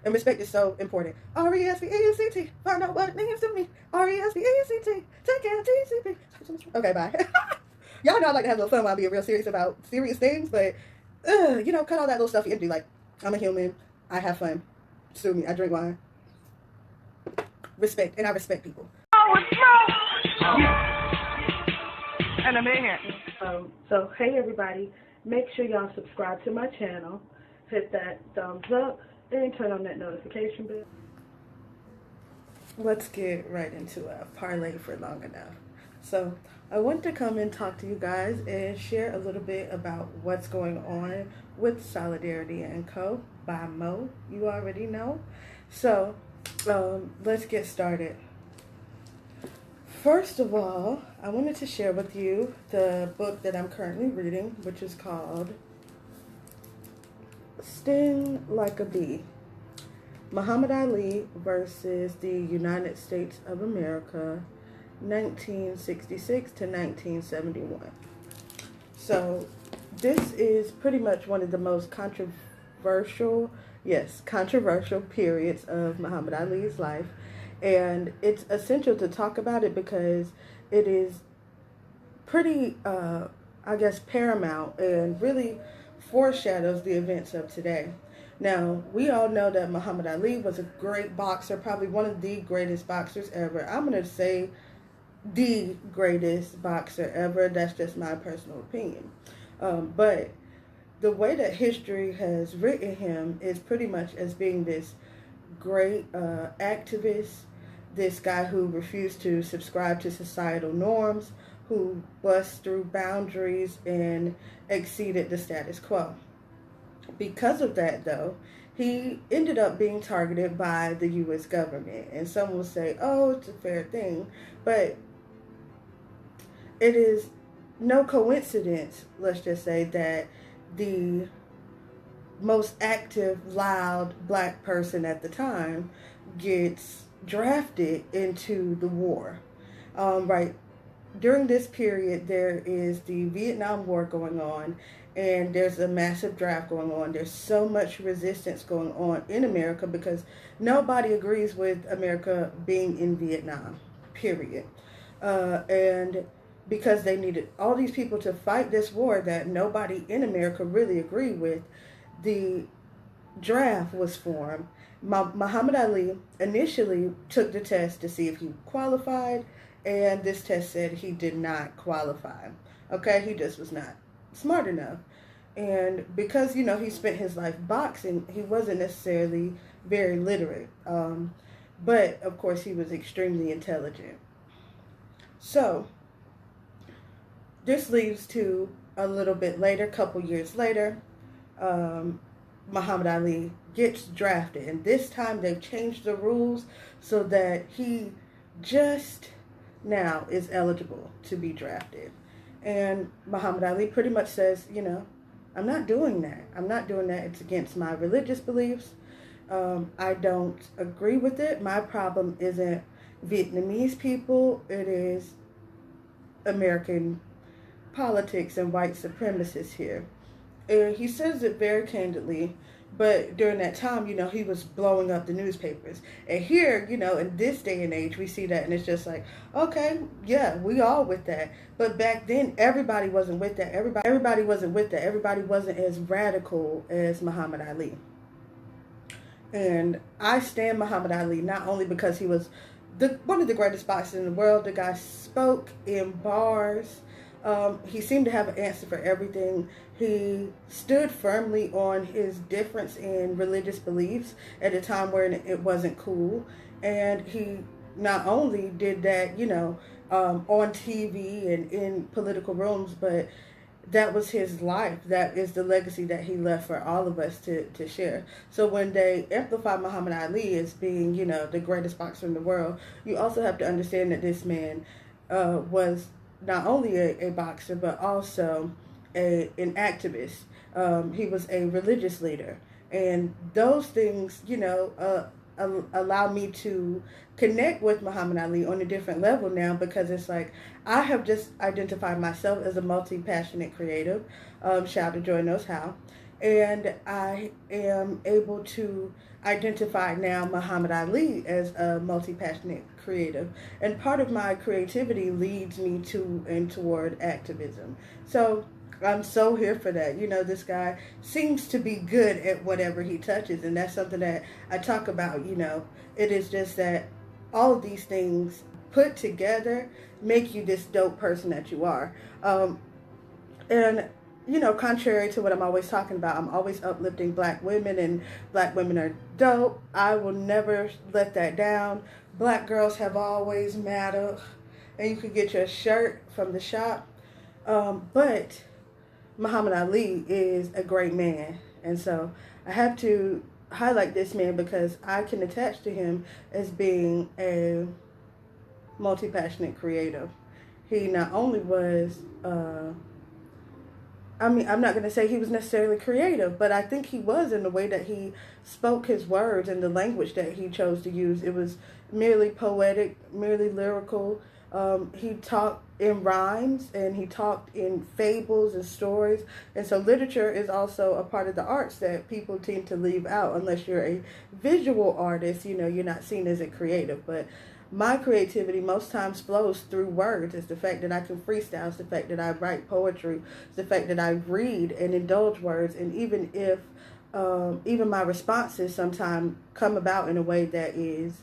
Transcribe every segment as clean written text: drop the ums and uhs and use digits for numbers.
And respect is so important. R-E-S-P-E-C-T. Find out what it means to me. R-E-S-P-E-C-T. Take care of TCP. Okay, bye. Y'all know I like to have a little fun while I'm being real serious about serious things, but, you know, cut all that little stuff empty. Like, I'm a human. I have fun. Sue me. I drink wine. Respect. And I respect people. Oh, it's and a man. So, hey, everybody. Make sure y'all subscribe to my channel. Hit that thumbs up. And turn on that notification bell. Let's get right into a parlay for long enough. So I want to come and talk to you guys and share a little bit about what's going on with Solidarity&Co by Mo. You already know. So let's get started. First of all, I wanted to share with you the book that I'm currently reading, which is called Sting Like a Bee. Muhammad Ali versus the United States of America, 1966 to 1971. So this is pretty much one of the most controversial periods of Muhammad Ali's life. And it's essential to talk about it because it is pretty, paramount and really foreshadows the events of today. Now, we all know that Muhammad Ali was a great boxer, probably one of the greatest boxers ever. I'm going to say the greatest boxer ever. That's just my personal opinion. But the way that history has written him is pretty much as being this great activist, this guy who refused to subscribe to societal norms, who bust through boundaries and exceeded the status quo. Because of that, though, he ended up being targeted by the U.S. government. And some will say, oh, it's a fair thing. But it is no coincidence, let's just say, that the most active, loud black person at the time gets drafted into the war. Right. During this period, there is the Vietnam War going on, and there's a massive draft going on. There's so much resistance going on in America because nobody agrees with America being in Vietnam, period. And because they needed all these people to fight this war that nobody in America really agreed with, the draft was formed. Muhammad Ali initially took the test to see if he qualified, and this test said he did not qualify. Okay, he just was not smart enough. And because, you know, he spent his life boxing, he wasn't necessarily very literate. But, of course, he was extremely intelligent. So, this leads to a little bit later, couple years later, Muhammad Ali gets drafted. And this time they've changed the rules so that he just now is eligible to be drafted. And Muhammad Ali pretty much says, you know, I'm not doing that. I'm not doing that. It's against my religious beliefs. I don't agree with it. My problem isn't Vietnamese people. It is American politics and white supremacists here. And he says it very candidly. But during that time, you know, he was blowing up the newspapers. And here, you know, in this day and age, we see that. And it's just like, okay, yeah, we all with that. But back then, everybody wasn't with that. Everybody wasn't with that. Everybody wasn't as radical as Muhammad Ali. And I stand Muhammad Ali not only because he was one of the greatest boxers in the world. The guy spoke in bars. He seemed to have an answer for everything. He stood firmly on his difference in religious beliefs at a time where it wasn't cool. And he not only did that, you know, on TV and in political rooms, but that was his life. That is the legacy that he left for all of us to share. So when they amplify Muhammad Ali as being, you know, the greatest boxer in the world, you also have to understand that this man was not only a boxer, but also an activist. He was a religious leader. And those things, you know, allow me to connect with Muhammad Ali on a different level now, because it's like I have just identified myself as a multi-passionate creative. Shout out to Joy Knows How. And I am able to identify now Muhammad Ali as a multi-passionate creative. And part of my creativity leads me to and toward activism. So I'm so here for that. You know, this guy seems to be good at whatever he touches, and that's something that I talk about. You know, it is just that all of these things put together make you this dope person that you are. And you know, contrary to what I'm always talking about, I'm always uplifting black women, and black women are dope. I will never let that down. Black girls have always mattered, and you could get your shirt from the shop. But Muhammad Ali is a great man, and so I have to highlight this man because I can attach to him as being a multi-passionate creative. He not only was I'm not going to say he was necessarily creative, but I think he was in the way that he spoke his words and the language that he chose to use. It was merely poetic, merely lyrical. He talked in rhymes and he talked in fables and stories. And so literature is also a part of the arts that people tend to leave out unless you're a visual artist. You know, you're not seen as a creative, but my creativity most times flows through words. It's the fact that I can freestyle. It's the fact that I write poetry. It's the fact that I read and indulge words. And even if even my responses sometimes come about in a way that is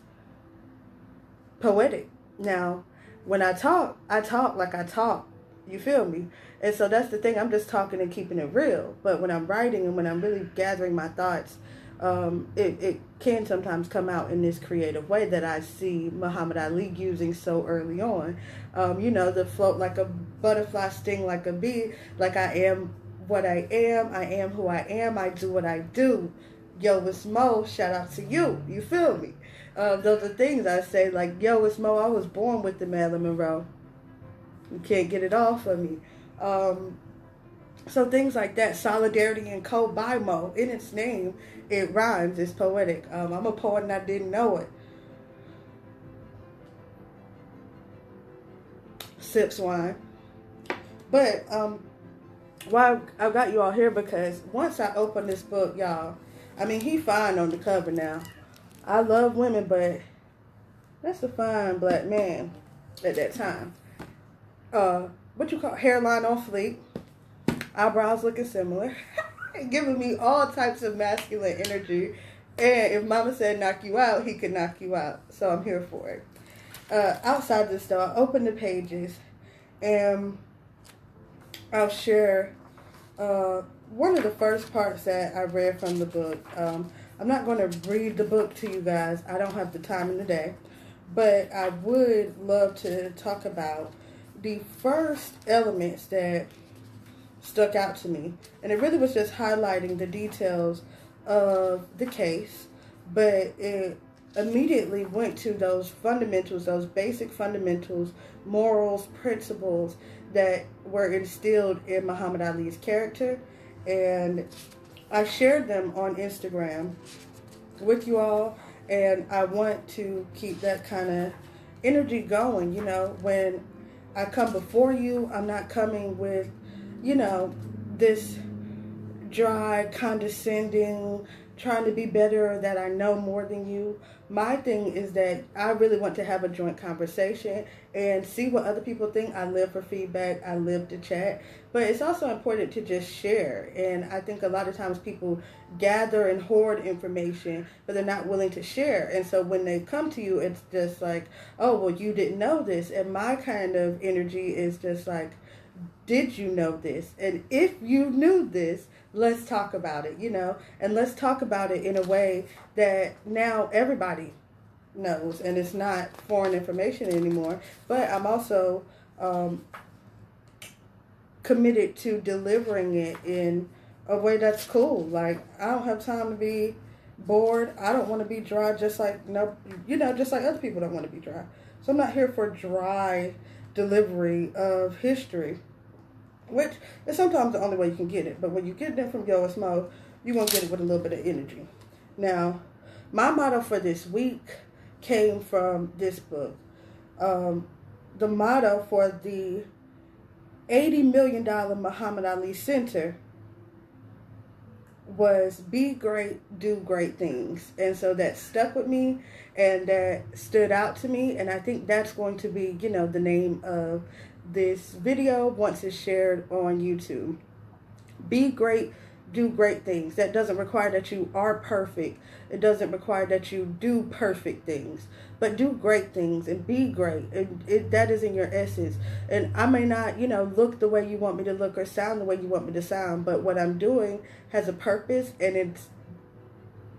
poetic. Now, when I talk like I talk. You feel me? And so that's the thing. I'm just talking and keeping it real. But when I'm writing and when I'm really gathering my thoughts, it can sometimes come out in this creative way that I see Muhammad Ali using so early on. You know, the float like a butterfly, sting like a bee, like I am what I am who I am, I do what I do. Yo, it's Mo, shout out to you. You feel me? Those are things I say, like, yo, it's Mo, I was born with the Marilyn Monroe. You can't get it off of me. So things like that. Solidarity&co by Mo. In its name, it rhymes. It's poetic. I'm a poet and I didn't know it. Sips wine. But why I got you all here, because once I open this book, y'all, I mean, he fine on the cover now. I love women, but that's a fine black man at that time. What you call hairline on fleek, eyebrows looking similar, giving me all types of masculine energy. And if Mama said knock you out, he could knock you out. So I'm here for it. Outside this though, I open the pages and I'll share one of the first parts that I read from the book. I'm not going to read the book to you guys. I don't have the time in the day. But I would love to talk about the first elements that stuck out to me. And it really was just highlighting the details of the case. But it immediately went to those fundamentals, those basic fundamentals, morals, principles that were instilled in Muhammad Ali's character. And I shared them on Instagram with you all. And I want to keep that kind of energy going. You know, when I come before you, I'm not coming with, you know, this dry, condescending, trying to be better, or that I know more than you. My thing is that I really want to have a joint conversation and see what other people think. I live for feedback. I live to chat. But it's also important to just share. And I think a lot of times people gather and hoard information, but they're not willing to share. And so when they come to you, it's just like, oh, well, you didn't know this. And my kind of energy is just like, did you know this? And if you knew this, let's talk about it, you know, and let's talk about it in a way that now everybody knows and it's not foreign information anymore. But I'm also committed to delivering it in a way that's cool. Like, I don't have time to be bored. I don't want to be dry, just like, just like other people don't want to be dry. So I'm not here for dry delivery of history, which is sometimes the only way you can get it. But when you get it from Yo, it's Mo, you're going to get it with a little bit of energy. Now, my motto for this week came from this book. The motto for the $80 million Muhammad Ali Center was be great, do great things. And so that stuck with me and that stood out to me. And I think that's going to be, the name of this video once it's shared on YouTube. Be great, do great things. That doesn't require that you are perfect. It doesn't require that you do perfect things, but do great things and be great. And that is in your essence. And I may not, look the way you want me to look or sound the way you want me to sound, but what I'm doing has a purpose, and its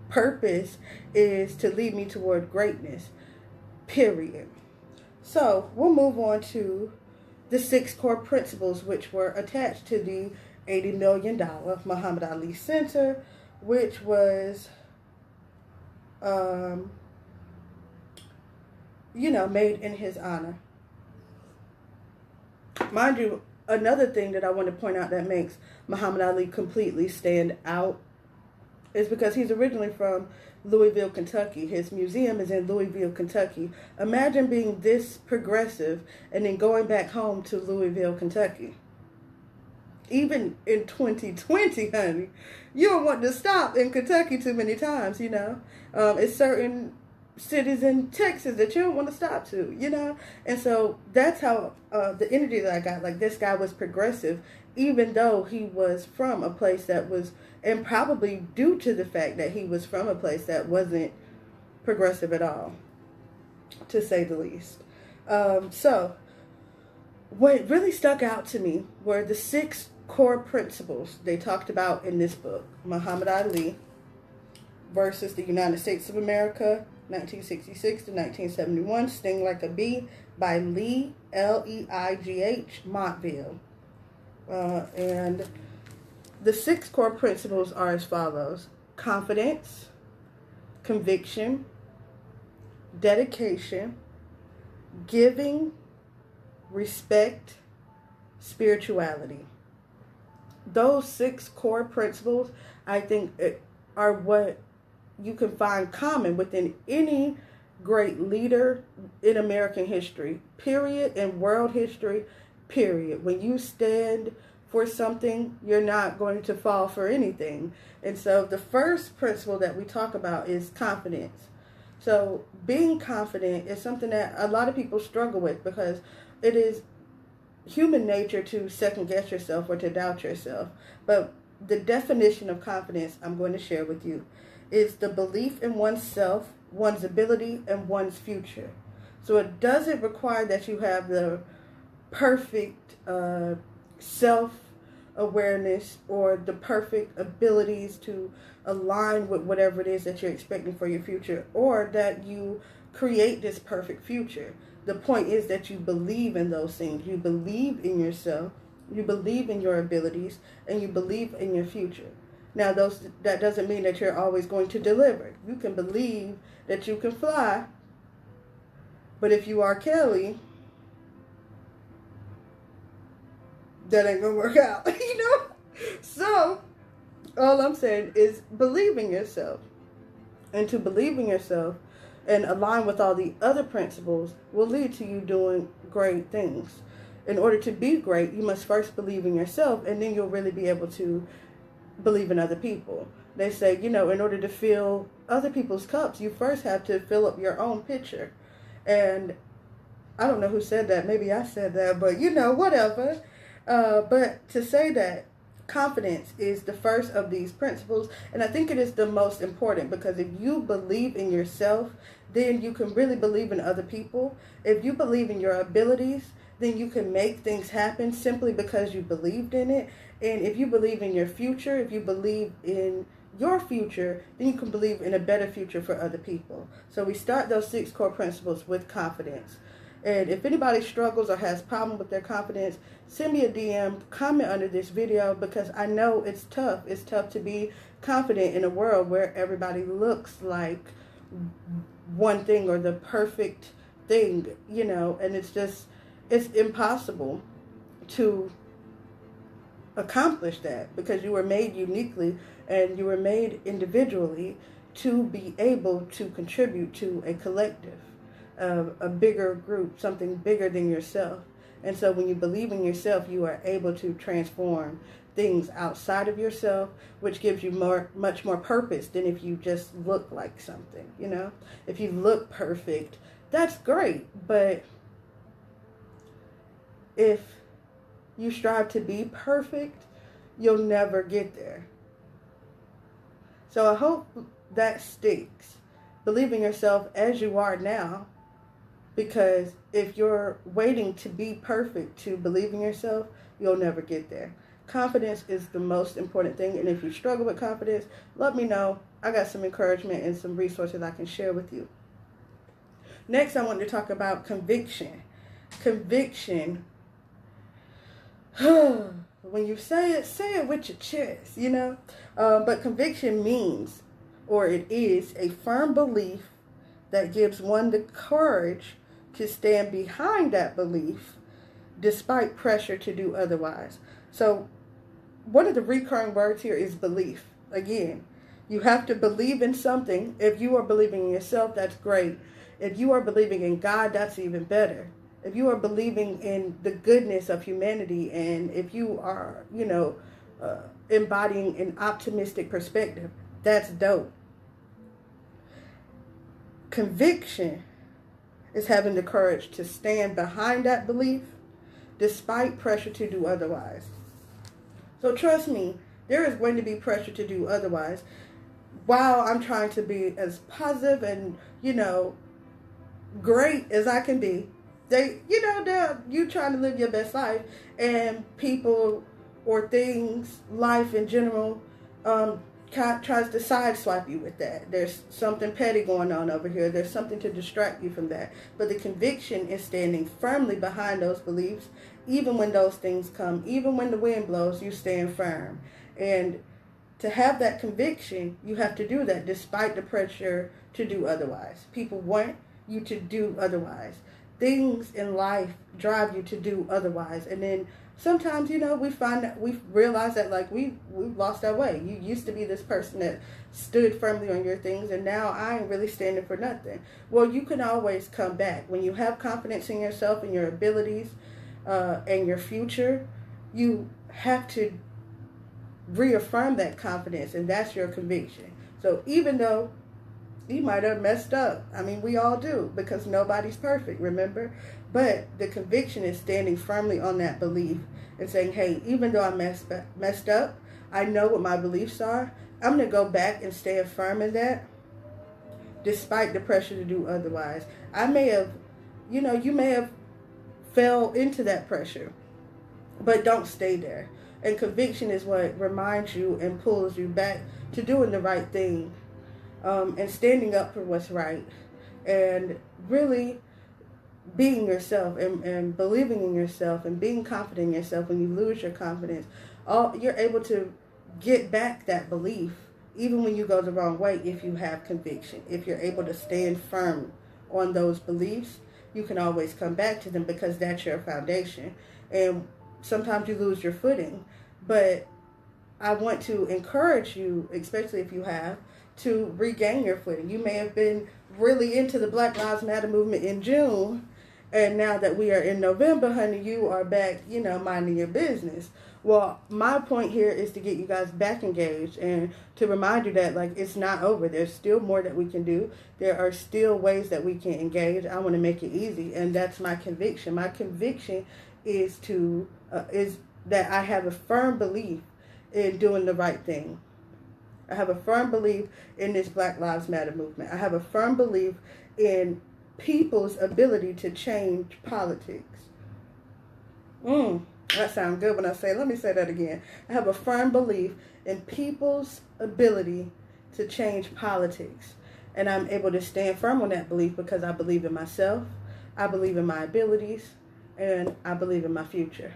purpose is to lead me toward greatness, period. So we'll move on to the 6 core principles which were attached to the $80 million Muhammad Ali Center, which was, made in his honor. Mind you, another thing that I want to point out that makes Muhammad Ali completely stand out is because he's originally from Louisville, Kentucky. His museum is in Louisville, Kentucky. Imagine being this progressive and then going back home to Louisville, Kentucky. Even in 2020, honey, you don't want to stop in Kentucky too many times, It's certain cities in Texas that you don't want to stop to, And so that's how the energy that I got. Like, this guy was progressive, even though he was from a place that was, and probably due to the fact that he was from a place that wasn't progressive at all, to say the least. So what really stuck out to me were the 6 core principles they talked about in this book, Muhammad Ali versus the United States of America, 1966 to 1971, Sting Like a Bee by Lee, Leigh Montville. And the 6 core principles are as follows: confidence, conviction, dedication, giving, respect, spirituality. Those 6 core principles, I think, are what you can find common within any great leader in American history, period, and world history, period. When you stand for something, you're not going to fall for anything. And so the first principle that we talk about is confidence. So being confident is something that a lot of people struggle with, because it is human nature to second guess yourself or to doubt yourself. But the definition of confidence I'm going to share with you is the belief in oneself, one's ability, and one's future. So it doesn't require that you have the perfect self-awareness or the perfect abilities to align with whatever it is that you're expecting for your future, or that you create this perfect future. The point is that you believe in those things. You believe in yourself, you believe in your abilities, and you believe in your future. Now, that doesn't mean that you're always going to deliver. You can believe that you can fly, but if you are Kelly, that ain't gonna work out, So, all I'm saying is believe in yourself. And to believe in yourself and align with all the other principles will lead to you doing great things. In order to be great, you must first believe in yourself, and then you'll really be able to believe in other people. They say, in order to fill other people's cups, you first have to fill up your own pitcher. And I don't know who said that. Maybe I said that, but whatever. But to say that confidence is the first of these principles, and I think it is the most important, because if you believe in yourself, then you can really believe in other people. If you believe in your abilities, then you can make things happen simply because you believed in it. And if you believe in your future, if you believe in your future, then you can believe in a better future for other people. So we start those 6 core principles with confidence. And if anybody struggles or has problem with their confidence, send me a DM, comment under this video, because I know it's tough. It's tough to be confident in a world where everybody looks like one thing or the perfect thing, and it's impossible to accomplish that, because you were made uniquely and you were made individually to be able to contribute to a collective, a bigger group, something bigger than yourself. And so when you believe in yourself, you are able to transform things outside of yourself, which gives you much more purpose than if you just look like something, you know? If you look perfect, that's great, but if you strive to be perfect, you'll never get there. So I hope that sticks. Believe in yourself as you are now, because if you're waiting to be perfect to believe in yourself, you'll never get there. Confidence is the most important thing, and if you struggle with confidence, let me know. I got some encouragement and some resources I can share with you. Next, I want to talk about conviction. Conviction, when you say it with your chest, you know? But conviction means, or it is, a firm belief that gives one the courage to stand behind that belief despite pressure to do otherwise. So one of the recurring words here is belief. Again, you have to believe in something. If you are believing in yourself, that's great. If you are believing in God, that's even better. If you are believing in the goodness of humanity, and if you are, embodying an optimistic perspective, that's dope. Conviction is having the courage to stand behind that belief despite pressure to do otherwise. So trust me, there is going to be pressure to do otherwise. While I'm trying to be as positive and, great as I can be, you trying to live your best life, and people or things, life in general, tries to sideswipe you with that. There's something petty going on over here. There's something to distract you from that. But the conviction is standing firmly behind those beliefs. Even when those things come, even when the wind blows, you stand firm. And to have that conviction, you have to do that despite the pressure to do otherwise. People want you to do otherwise. Things in life drive you to do otherwise. And then sometimes, we find that we realize that we've lost our way. You used to be this person that stood firmly on your things, and now I ain't really standing for nothing. Well, you can always come back. When you have confidence in yourself and your abilities and your future, you have to reaffirm that confidence, and that's your conviction. So even though you might have messed up, we all do, because nobody's perfect, remember? But the conviction is standing firmly on that belief and saying, hey, even though I messed up, I know what my beliefs are. I'm going to go back and stand firm in that despite the pressure to do otherwise. I may have, you may have fell into that pressure, but don't stay there. And conviction is what reminds you and pulls you back to doing the right thing, and standing up for what's right, and really being yourself, and believing in yourself, and being confident in yourself. When you lose your confidence, you're able to get back that belief, even when you go the wrong way. If you have conviction, if you're able to stand firm on those beliefs, you can always come back to them, because that's your foundation. And sometimes you lose your footing, but I want to encourage you, especially if you have, to regain your footing. You may have been really into the Black Lives Matter movement in June, and now that we are in November, honey, you are back, minding your business. Well, my point here is to get you guys back engaged, and to remind you that, it's not over. There's still more that we can do. There are still ways that we can engage. I want to make it easy, and that's my conviction. My conviction is that I have a firm belief in doing the right thing. I have a firm belief in this Black Lives Matter movement. I have a firm belief in people's ability to change politics. That sounds good when I say it. Let me say that again. I have a firm belief in people's ability to change politics. And I'm able to stand firm on that belief because I believe in myself, I believe in my abilities, and I believe in my future.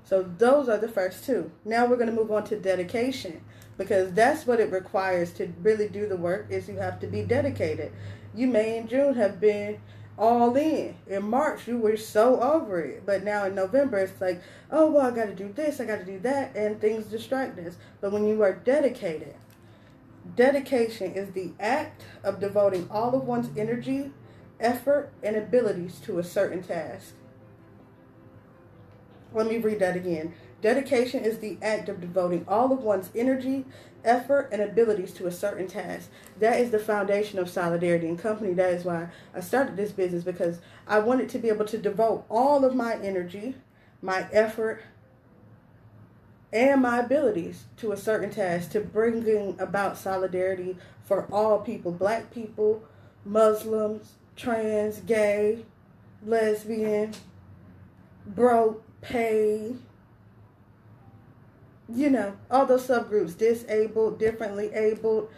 So those are the first two. Now we're going to move on to dedication, because that's what it requires to really do the work, is you have to be dedicated. You may in June have been all in. In March, you were so over it. But now in November, it's like, oh, well, I got to do this, I got to do that, and things distract us. But when you are dedicated, dedication is the act of devoting all of one's energy, effort, and abilities to a certain task. Let me read that again. Dedication is the act of devoting all of one's energy, effort, and abilities to a certain task. That is the foundation of Solidarity and Company. That is why I started this business, because I wanted to be able to devote all of my energy, my effort, and my abilities to a certain task, to bringing about solidarity for all people: black people, Muslims, trans, gay, lesbian, broke, paid, all those subgroups: disabled, differently abled,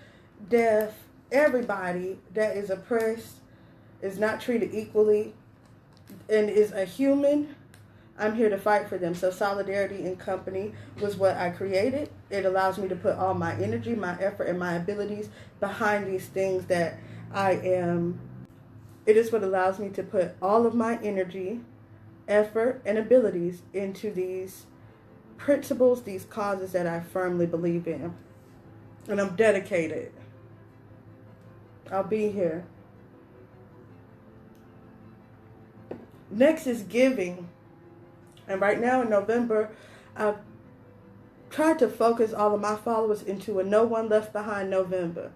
deaf, everybody that is oppressed, is not treated equally, and is a human. I'm here to fight for them. So Solidarity and Company was what I created. It allows me to put all my energy, my effort, and my abilities behind these things that I am. It is what allows me to put all of my energy, effort, and abilities into these principles, these causes that I firmly believe in. And I'm dedicated. I'll be here. Next is giving. And right now in November, I've tried to focus all of my followers into a No One Left Behind November.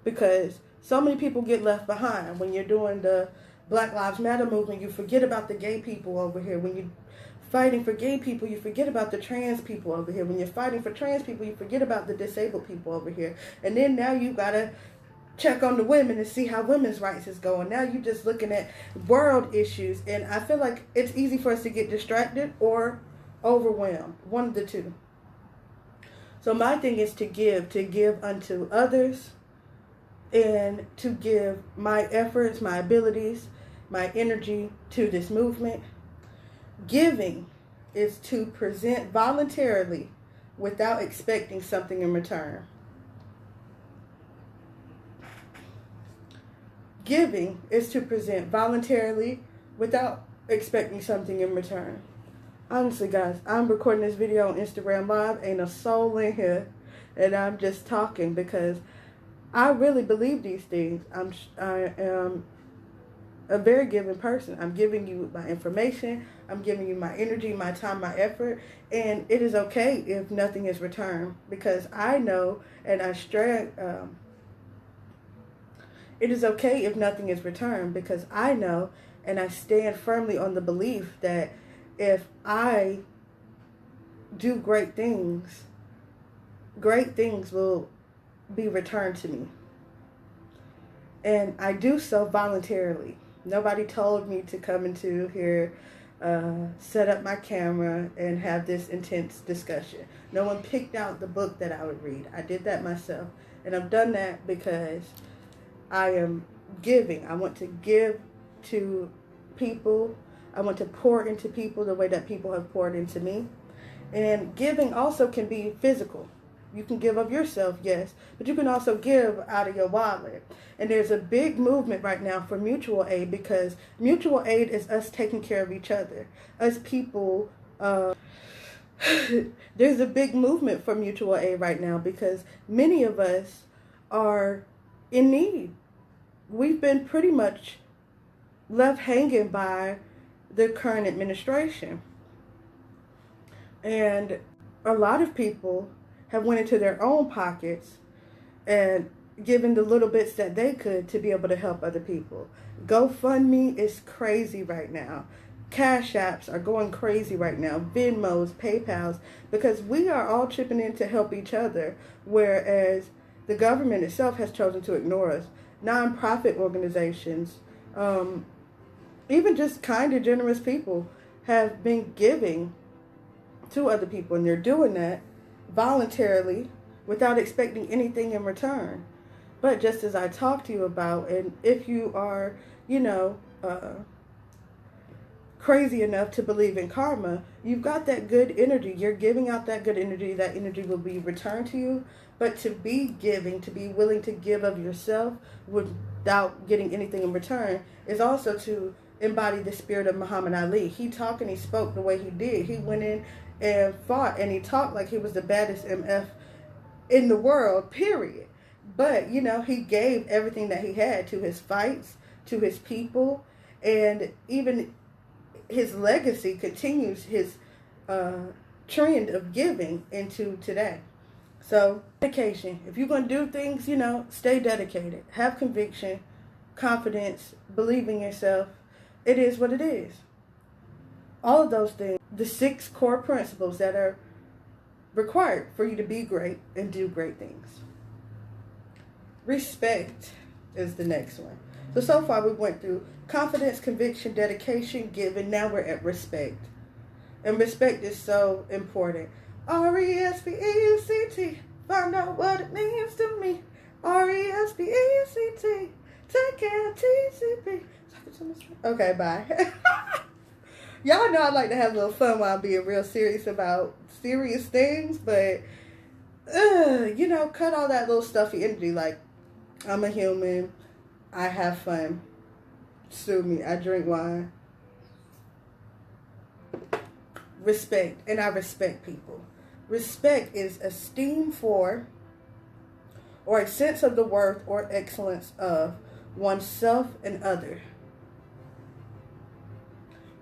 Because so many people get left behind. When you're doing the Black Lives Matter movement, you forget about the gay people over here. When you're fighting for gay people, you forget about the trans people over here. When you're fighting for trans people, you forget about the disabled people over here. And then now you got to check on the women and see how women's rights is going. Now you're just looking at world issues, and I feel like it's easy for us to get distracted or overwhelmed, one of the two. So my thing is to give unto others, and to give my efforts, my abilities, my energy to this movement. Giving is to present voluntarily without expecting something in return. Giving is to present voluntarily without expecting something in return. Honestly, guys, I'm recording this video on Instagram Live. Ain't a soul in here. And I'm just talking because I really believe these things. I am a very giving person. I'm giving you my information. I'm giving you my energy, my time, my effort. And it is okay if nothing is returned. Because I know, and it is okay if nothing is returned, because I know and I stand firmly on the belief that if I do great things will be returned to me. And I do so voluntarily. Nobody told me to come into here, set up my camera, and have this intense discussion. No one picked out the book that I would read. I did that myself. And I've done that because I am giving. I want to give to people. I want to pour into people the way that people have poured into me. And giving also can be physical. You can give of yourself, yes, but you can also give out of your wallet. And there's a big movement right now for mutual aid, because mutual aid is us taking care of each other. Us people, there's a big movement for mutual aid right now because many of us are in need. We've been pretty much left hanging by the current administration. And a lot of people have went into their own pockets and given the little bits that they could to be able to help other people. GoFundMe is crazy right now. Cash apps are going crazy right now. Venmos, PayPals, because we are all chipping in to help each other, whereas the government itself has chosen to ignore us. Non-profit organizations, even just kind and generous people have been giving to other people, and they're doing that voluntarily without expecting anything in return. But just as I talked to you about, and if you are, crazy enough to believe in karma, you've got that good energy. You're giving out that good energy. That energy will be returned to you. But to be giving, to be willing to give of yourself without getting anything in return, is also to embody the spirit of Muhammad Ali. He talked and he spoke the way he did. He went in and fought, and he talked like he was the baddest MF in the world, period. But, he gave everything that he had to his fights, to his people, and even his legacy continues. His trend of giving into today. So, dedication. If you're going to do things, stay dedicated. Have conviction, confidence, believe in yourself. It is what it is. All of those things, the 6 core principles that are required for you to be great and do great things. Respect is the next one. So far we went through confidence, conviction, dedication, giving. Now we're at respect. And respect is so important. RESPECT. Find out what it means to me. RESPECT. Take care of TCP. Okay, bye. Y'all know I like to have a little fun while I'm being real serious about serious things, but, cut all that little stuffy energy. Like, I'm a human. I have fun. Sue me. I drink wine. Respect. And I respect people. Respect is esteem for or a sense of the worth or excellence of oneself and other.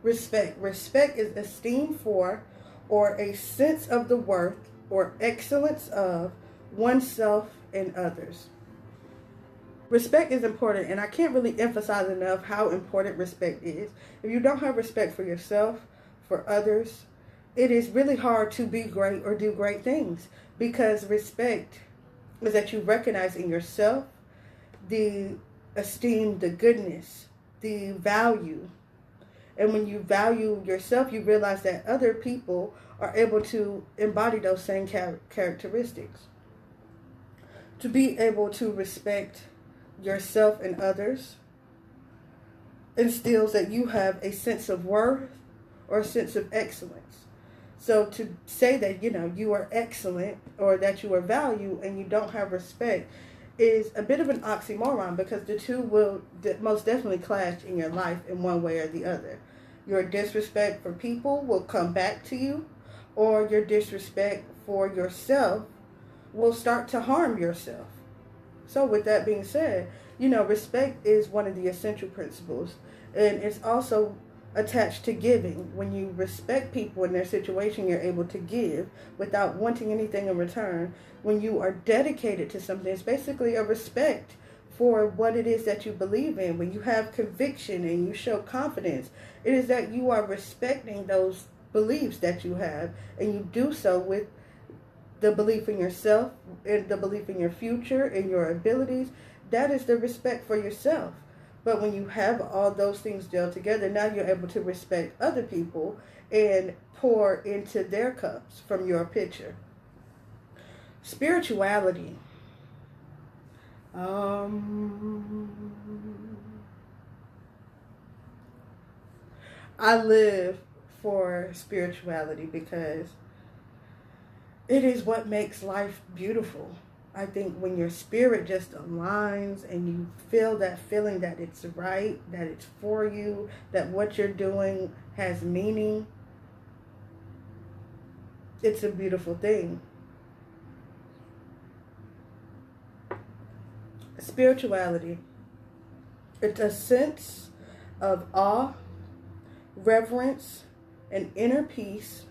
Respect. Respect is esteem for or a sense of the worth or excellence of oneself and others. Respect is important, and I can't really emphasize enough how important respect is. If you don't have respect for yourself, for others, it is really hard to be great or do great things, because respect is that you recognize in yourself the esteem, the goodness, the value. And when you value yourself, you realize that other people are able to embody those same characteristics. To be able to respect yourself and others instills that you have a sense of worth or a sense of excellence. So to say that, you are excellent or that you are valued and you don't have respect is a bit of an oxymoron, because the two will most definitely clash in your life in one way or the other. Your disrespect for people will come back to you, or your disrespect for yourself will start to harm yourself. So with that being said, respect is one of the essential principles, and it's also attached to giving. When you respect people in their situation, you're able to give without wanting anything in return. When you are dedicated to something, it's basically a respect for what it is that you believe in. When you have conviction and you show confidence, it is that you are respecting those beliefs that you have, and you do so with the belief in yourself and the belief in your future and your abilities. That is the respect for yourself. But when you have all those things gelled together, now you're able to respect other people and pour into their cups from your pitcher. Spirituality. I live for spirituality because it is what makes life beautiful. I think when your spirit just aligns and you feel that feeling that it's right, that it's for you, that what you're doing has meaning, it's a beautiful thing. Spirituality. It's a sense of awe, reverence, and inner peace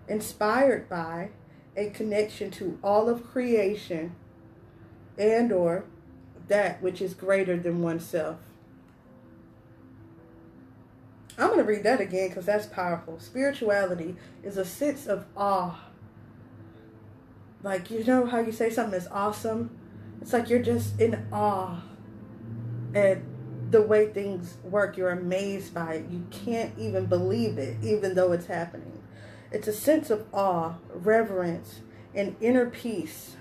inspired by a connection to all of creation and or that which is greater than oneself. I'm going to read that again because that's powerful. Spirituality is a sense of awe. Like, how you say something is awesome? It's like you're just in awe at the way things work. You're amazed by it. You can't even believe it, even though it's happening. It's a sense of awe, reverence, and inner peace.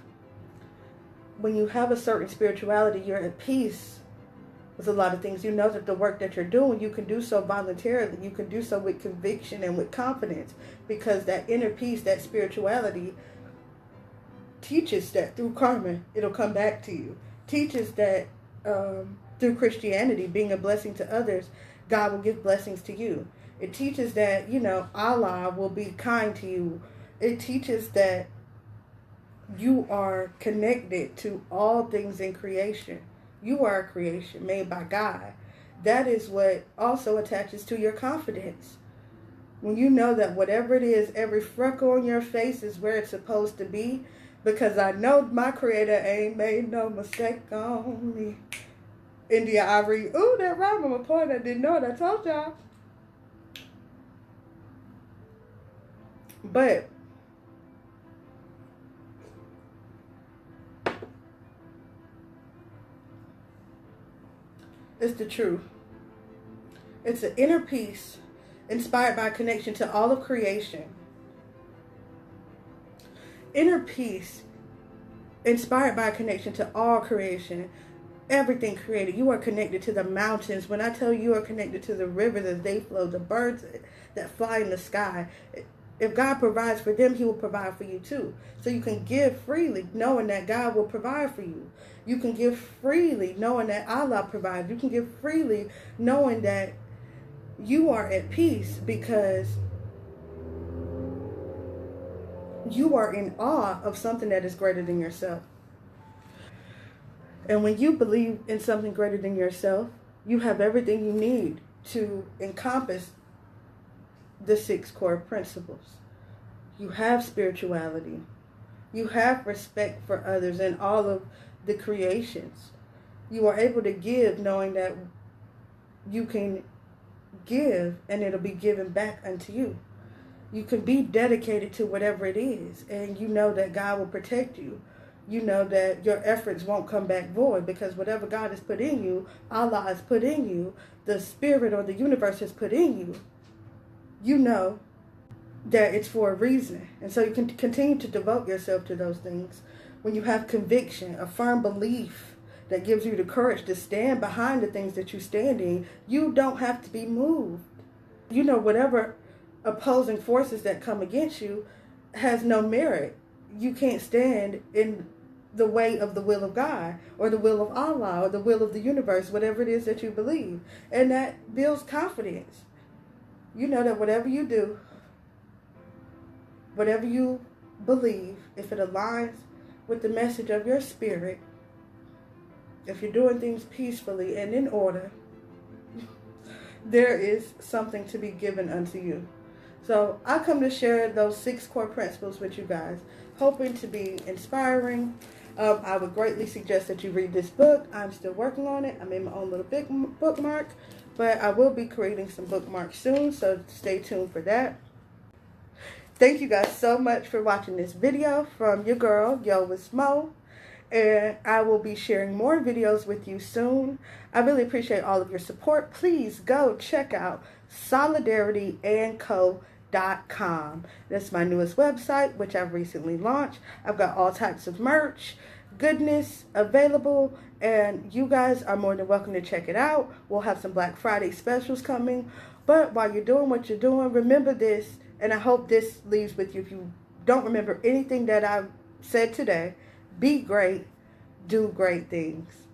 When you have a certain spirituality, you're at peace with a lot of things. You know that the work that you're doing, you can do so voluntarily. You can do so with conviction and with confidence, because that inner peace, that spirituality, teaches that through karma, it'll come back to you. Teaches that through Christianity, being a blessing to others, God will give blessings to you. It teaches that, Allah will be kind to you. It teaches that you are connected to all things in creation. You are a creation made by God. That is what also attaches to your confidence. When you know that whatever it is, every freckle on your face is where it's supposed to be, because I know my Creator ain't made no mistake on me. India Ivory. Ooh, that rhyme on my point. I didn't know it. I told y'all. But it's the truth. It's an inner peace inspired by connection to all of creation. Inner peace inspired by connection to all creation. Everything created. You are connected to the mountains. When I tell you, you are connected to the rivers as they flow, the birds that fly in the sky. If God provides for them, He will provide for you too. So you can give freely, knowing that God will provide for you. You can give freely, knowing that Allah provides. You can give freely, knowing that you are at peace because you are in awe of something that is greater than yourself. And when you believe in something greater than yourself, you have everything you need to encompass the 6 core principles. You have spirituality. You have respect for others and all of the creations. You are able to give knowing that you can give and it'll be given back unto you. You can be dedicated to whatever it is, and you know that God will protect you. You know that your efforts won't come back void, because whatever God has put in you, Allah has put in you, the spirit or the universe has put in you, you know that it's for a reason. And so you can continue to devote yourself to those things. When you have conviction, a firm belief that gives you the courage to stand behind the things that you stand in, you don't have to be moved. You know, whatever opposing forces that come against you has no merit. You can't stand in the way of the will of God or the will of Allah or the will of the universe, whatever it is that you believe. And that builds confidence. You know that whatever you do, whatever you believe, if it aligns with the message of your spirit, if you're doing things peacefully and in order, there is something to be given unto you. So I come to share those 6 core principles with you guys, hoping to be inspiring. I would greatly suggest that you read this book. I'm still working on it. I made my own little big bookmark, but I will be creating some bookmarks soon, so stay tuned for that. Thank you guys so much for watching this video from your girl, Yo with Mo. And I will be sharing more videos with you soon. I really appreciate all of your support. Please go check out Solidarity&co.com. That's my newest website, which I've recently launched. I've got all types of merch, goodness available, and you guys are more than welcome to check it out. We'll have some Black Friday specials coming. But while you're doing what you're doing, remember this, and I hope this leaves with you. If you don't remember anything that I've said today, be great, do great things.